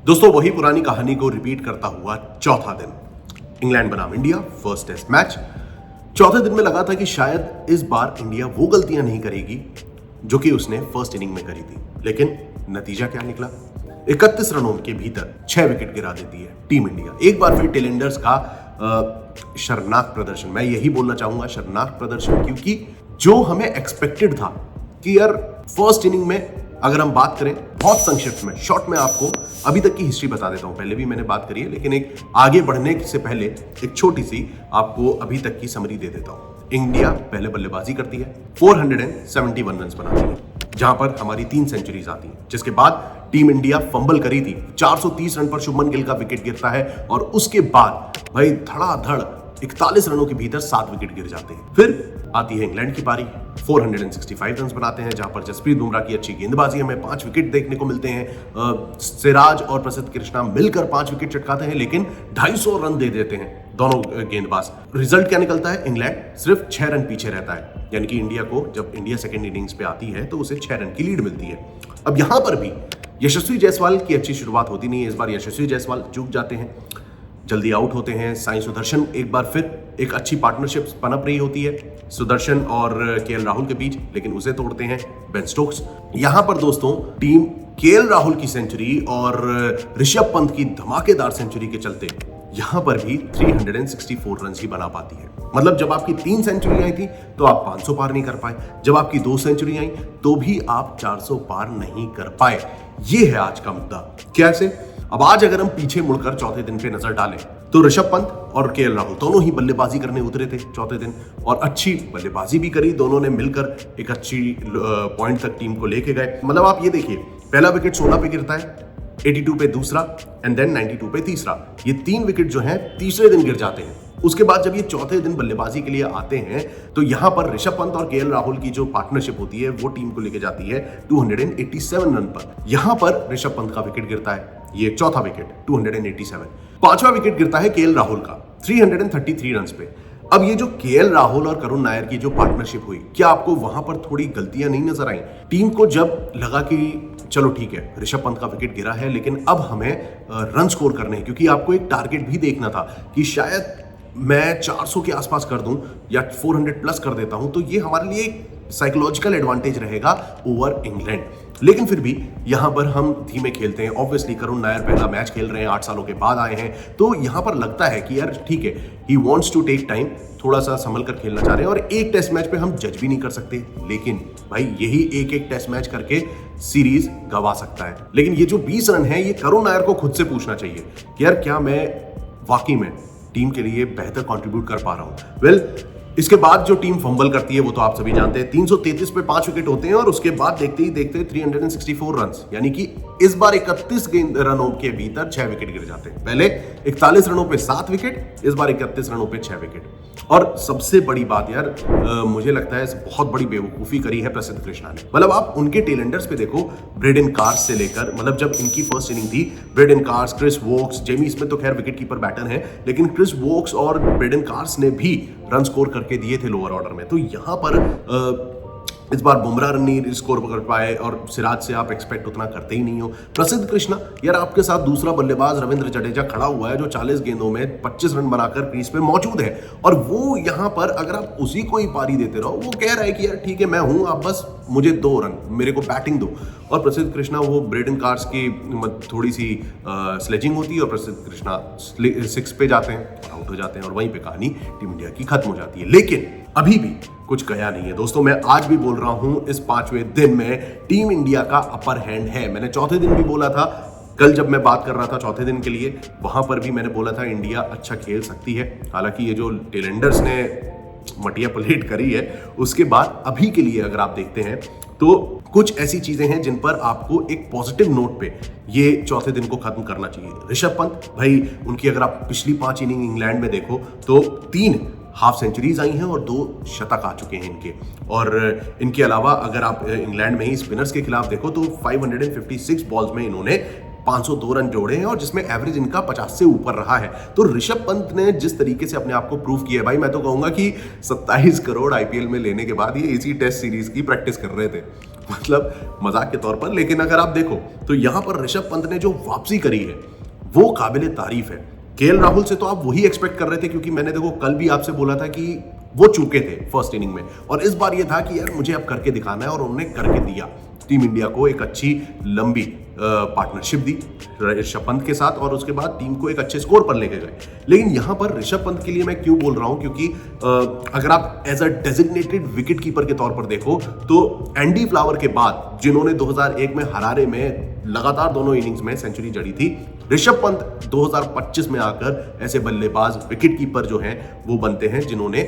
दोस्तों वही पुरानी कहानी को रिपीट करता हुआ चौथा दिन, इंग्लैंड बनाम इंडिया फर्स्ट टेस्ट मैच। चौथे दिन में लगा था कि शायद इस बार इंडिया वो गलतियां नहीं करेगी जो कि उसने फर्स्ट इनिंग में करी थी, लेकिन नतीजा क्या निकला? 31 रनों के भीतर 6 विकेट गिरा देती है टीम इंडिया। एक बार फिर टेलेंडर्स का शर्मनाक प्रदर्शन, मैं यही बोलना चाहूंगा शर्मनाक प्रदर्शन, क्योंकि जो हमें एक्सपेक्टेड था कि यार फर्स्ट इनिंग में अगर हम बात करें बहुत संक्षिप्त में, शॉर्ट में आपको अभी तक की हिस्ट्री बता देता हूं, पहले भी मैंने बात करी है, लेकिन एक आगे बढ़ने से पहले एक छोटी सी आपको अभी तक की समरी दे देता हूं। इंडिया पहले बल्लेबाजी करती है, 471 रन बनाती है, जहां पर हमारी 3 सेंचुरीज आती हैं, जिसके बाद टीम इंडिया फंबल करी थी, 430 रन पर शुभमन गिल का विकेट गिरता है और उसके बाद भाई धड़ाधड़ 41 रनों के भीतर 7 विकेट गिर जाते हैं। फिर आती है इंग्लैंड की पारी, 465 रन बनाते हैं, जहां पर जसप्रीत बुमराह की अच्छी गेंदबाजी, हमें 5 विकेट देखने को मिलते हैं। सिराज और प्रसिद्ध कृष्णा मिलकर 5 विकेट चटकाते हैं, लेकिन 250 रन दे देते हैं दोनों गेंदबाज। रिजल्ट क्या निकलता है? इंग्लैंड सिर्फ 6 रन पीछे रहता है, यानी कि इंडिया को जब इंडिया सेकेंड इनिंग्स पे आती है तो उसे 6 रन की लीड मिलती है। अब यहां पर भी यशस्वी जायसवाल की अच्छी शुरुआत होती नहीं है, इस बार यशस्वी जायसवाल चूक जाते हैं, जल्दी आउट होते हैं। साई सुदर्शन, एक बार फिर एक अच्छी पार्टनरशिप पनप रही होती है सुदर्शन और केएल राहुल के बीच, लेकिन उसे तोड़ते हैं बेन स्टोक्स। यहां पर दोस्तों टीम केएल राहुल की सेंचुरी और ऋषभ पंत की धमाकेदार सेंचुरी के चलते यहां पर भी 364 रन ही बना पाती है। मतलब जब आपकी 3 सेंचुरी आई थी तो आप 500 पार नहीं कर पाए, जब आपकी 2 सेंचुरी आई तो भी आप 400 पार नहीं कर पाए। ये है आज का मुद्दा। कैसे? अब आज अगर हम पीछे मुड़कर चौथे दिन पे नजर डालें तो ऋषभ पंत और केएल राहुल दोनों ही बल्लेबाजी करने उतरे थे चौथे दिन, और अच्छी बल्लेबाजी भी करी। दोनों ने मिलकर एक अच्छी पॉइंट तक टीम को लेके गए। मतलब आप ये देखिए, पहला विकेट 16 पे गिरता है, 82 पे दूसरा, एंड देन 92 पे तीसरा। ये 3 विकेट जो हैं तीसरे दिन गिर जाते हैं। उसके बाद जब ये चौथे दिन बल्लेबाजी के लिए आते हैं तो यहां पर ऋषभ पंत और केएल राहुल की जो पार्टनरशिप होती है वो टीम को लेके जाती है 287 रन पर। यहां पर ऋषभ पंत का विकेट गिरता है, ये चौथा विकेट 287। पांचवा विकेट गिरता है केएल राहुल का 333 रन पे। अब ये जो केएल राहुल और करुण नायर की जो पार्टनरशिप हुई, क्या आपको वहां पर थोड़ी गलतियां नहीं नजर आई? टीम को जब लगा कि चलो ठीक है ऋषभ पंत का विकेट गिरा है, लेकिन अब हमें रन स्कोर करने हैं, क्योंकि आपको एक टारगेट भी देखना था कि शायद मैं 400 के आसपास कर दूं या 400 प्लस कर देता हूं, तो ये हमारे लिए एक साइकोलॉजिकल एडवांटेज रहेगा ओवर इंग्लैंड। लेकिन फिर भी यहां पर हम धीमे खेलते हैं। ऑब्वियसली करुण नायर पहला मैच खेल रहे हैं, 8 सालों के बाद आए हैं, तो यहां पर लगता है कि यार ठीक है, he wants to take time, थोड़ा सा संभल कर खेलना चाह रहे हैं, और एक टेस्ट मैच पे हम जज भी नहीं कर सकते। लेकिन भाई यही एक टेस्ट मैच करके सीरीज गवा सकता है। लेकिन ये जो 20 रन है, ये करुण नायर को खुद से पूछना चाहिए कि यार क्या मैं वाकई में टीम के लिए बेहतर कंट्रीब्यूट कर पा रहा हूं? वेल, इसके बाद जो टीम फंबल करती है वो तो आप सभी जानते हैं। 333 पे 5 विकेट होते हैं और उसके बाद देखते ही देखते 364 रन, यानी कि इस बार 31 रनों के भीतर 6 विकेट गिर जाते हैं। पहले 41 रनों पे 7 विकेट, इस बार 31 रनों पे 6 विकेट। और सबसे बड़ी बात यार, मुझे लगता है बहुत बड़ी बेवकूफी करी है प्रसिद्ध कृष्णा ने। मतलब आप उनके टेलेंडर्स पे देखो, ब्रेडन कार्स से लेकर, मतलब जब इनकी फर्स्ट इनिंग थी, Brydon Carse, Chris Woakes, Jamie Smith तो खैर विकेट कीपर बैटर हैं, लेकिन क्रिस वोक्स और ब्रेडन कार्स ने भी रन स्कोर करके दिए थे लोअर ऑर्डर में। तो यहां पर इस बार बुमराह रन नहीं स्कोर कर पाए, और सिराज से आप एक्सपेक्ट उतना करते ही नहीं हो। प्रसिद्ध कृष्णा, यार आपके साथ दूसरा बल्लेबाज रविंद्र जडेजा खड़ा हुआ है जो 40 गेंदों में 25 रन बनाकर क्रीज पे मौजूद है, और वो यहां पर अगर आप उसी को ही पारी देते रहो, वो कह रहा है कि यार ठीक है मैं हूं, आप बस मुझे 2 रन, मेरे को बैटिंग दो। और प्रसिद्ध कृष्णा, वो ब्रेडन कार्स की थोड़ी सी स्लेजिंग होती है और प्रसिद्ध कृष्णा 6 पे जाते हैं, आउट हो जाते हैं, और वहीं पे कहानी टीम इंडिया की खत्म हो जाती है। लेकिन अभी भी कुछ गया नहीं है दोस्तों। मैं आज भी बोल रहा हूं, इस 5वें दिन में टीम इंडिया का अपर हैंड है। मैंने चौथे दिन भी बोला था, कल जब मैं बात कर रहा था चौथे दिन के लिए, वहां पर भी मैंने बोला था इंडिया अच्छा खेल सकती है। हालांकि ये जो टेलेंडर्स ने मटिया पलेट करी है, उसके बाद अभी के लिए अगर आप देखते हैं तो कुछ ऐसी चीजें हैं जिन पर आपको एक पॉजिटिव नोट पे ये चौथे दिन को खत्म करना चाहिए। ऋषभ पंत भाई, उनकी अगर आप पिछली 5 इनिंग इंग्लैंड में देखो तो 3 हाफ सेंचुरीज आई हैं और 2 शतक आ चुके हैं इनके। और इनके अलावा अगर आप इंग्लैंड में ही स्पिनर्स के खिलाफ देखो तो 556 बॉल्स में इन्होंने 502 रन जोड़े हैं, और जिसमें एवरेज इनका 50 से ऊपर रहा है। तो ऋषभ पंत ने जिस तरीके से अपने आप को प्रूव किया है भाई, मैं तो कहूंगा कि 27 करोड़ आईपीएल में लेने के बाद ये इसी टेस्ट सीरीज की प्रैक्टिस कर रहे थे। मतलब मजाक के तौर पर। लेकिन अगर आप देखो तो यहां पर ऋषभ पंत ने जो वापसी करी है वो काबिले तारीफ है। केएल राहुल से तो आप वही एक्सपेक्ट कर रहे थे, क्योंकि मैंने देखो कल भी आपसे बोला था कि वो चूके थे फर्स्ट इनिंग में, और इस बार ये था कि यार मुझे अब करके दिखाना है, और उन्होंने करके दिया। टीम इंडिया को एक अच्छी लंबी पार्टनरशिप दी ऋषभ पंत के साथ, और उसके बाद टीम को एक अच्छे स्कोर पर लेके गए। लेकिन यहां पर ऋषभ पंत के लिए मैं क्यों बोल रहा हूं, क्योंकि अगर आप as a designated wicket keeper के तौर पर देखो तो एंडी फ्लावर के बाद, जिन्होंने 2001 में हरारे में लगातार दोनों इनिंग्स में सेंचुरी जड़ी थी, ऋषभ पंत 2025 में आकर ऐसे बल्लेबाज विकेट कीपर जो हैं वो बनते हैं जिन्होंने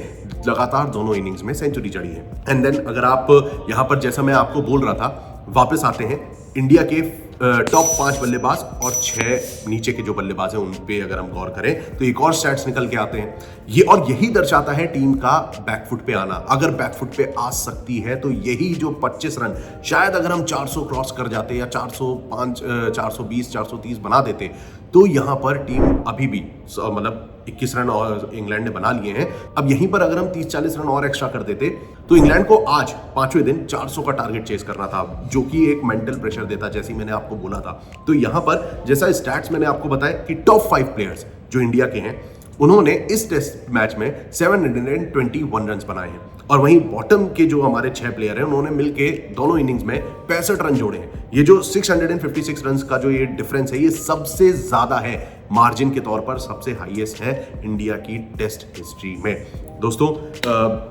लगातार दोनों इनिंग्स में सेंचुरी जड़ी है। एंड देन अगर आप यहां पर, जैसा मैं आपको बोल रहा था, वापस आते हैं इंडिया के टॉप 5 बल्लेबाज और 6 नीचे के जो बल्लेबाज हैं उन पे अगर हम गौर करें तो एक और स्टैट्स निकल के आते हैं ये, और यही दर्शाता है टीम का बैकफुट पे आना। अगर बैकफुट पे आ सकती है तो यही जो 25 रन, शायद अगर हम 400 क्रॉस कर जाते या 405 420 430 बना देते तो यहां पर टीम अभी भी मतलब 21 रन और इंग्लैंड ने बना लिए हैं। अब यहीं पर अगर हम 30-40 रन और एक्स्ट्रा कर देते तो इंग्लैंड को आज 5वें दिन 400 का टारगेट चेस करना था, जो कि एक मेंटल प्रेशर देता, जैसे मैंने आपको बोला था। तो यहां पर जैसा स्टैट्स मैंने आपको बताया कि टॉप 5 प्लेयर्स जो इंडिया के हैं उन्होंने इस टेस्ट मैच में 721 रन बनाए हैं, और वहीं बॉटम के जो हमारे 6 प्लेयर हैं उन्होंने मिलके दोनों इनिंग्स में 65 रन जोड़े हैं। ये जो 656 रन का जो ये डिफरेंस है ये सबसे ज्यादा है, मार्जिन के तौर पर सबसे हाईएस्ट है इंडिया की टेस्ट हिस्ट्री में। दोस्तों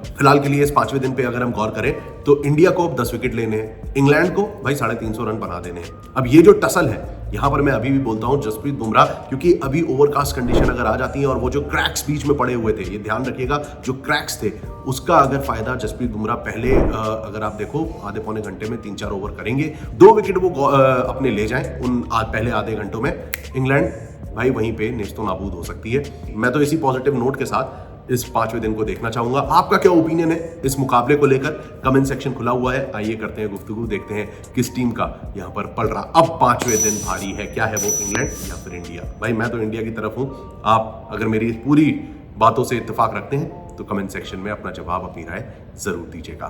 फिलहाल के लिए इस 5वें दिन पे अगर हम गौर करें तो इंडिया को अब 10 विकेट लेने हैं, इंग्लैंड को भाई 350 रन बना देने हैं। अब ये जो टसल है यहां पर मैं अभी भी बोलता हूं जसप्रीत बुमराह, क्योंकि अभी ओवरकास्ट कंडीशन अगर आ जाती है और वो जो क्रैक्स बीच में पड़े हुए थे, ये ध्यान रखिएगा, जो क्रैक्स थे उसका अगर फायदा जसप्रीत बुमराह पहले अगर आप देखो आधे पौने घंटे में 3-4 ओवर करेंगे, 2 विकेट वो अपने ले जाएं उन पहले आधे घंटों में, इंग्लैंड भाई वहीं पे नेस्तो नाबूद हो सकती है। मैं तो इसी पॉजिटिव नोट के साथ इस 5वें दिन को देखना चाहूंगा। आपका क्या ओपिनियन है इस मुकाबले को लेकर? कमेंट सेक्शन खुला हुआ है, आइए करते हैं गुफ्तगू, देखते हैं किस टीम का यहां पर पड़ रहा अब 5वें दिन भारी है, क्या है वो, इंग्लैंड या फिर इंडिया? भाई मैं तो इंडिया की तरफ हूं। आप अगर मेरी पूरी बातों से इत्तेफाक रखते हैं तो कमेंट सेक्शन में अपना जवाब, अपनी राय जरूर दीजिएगा।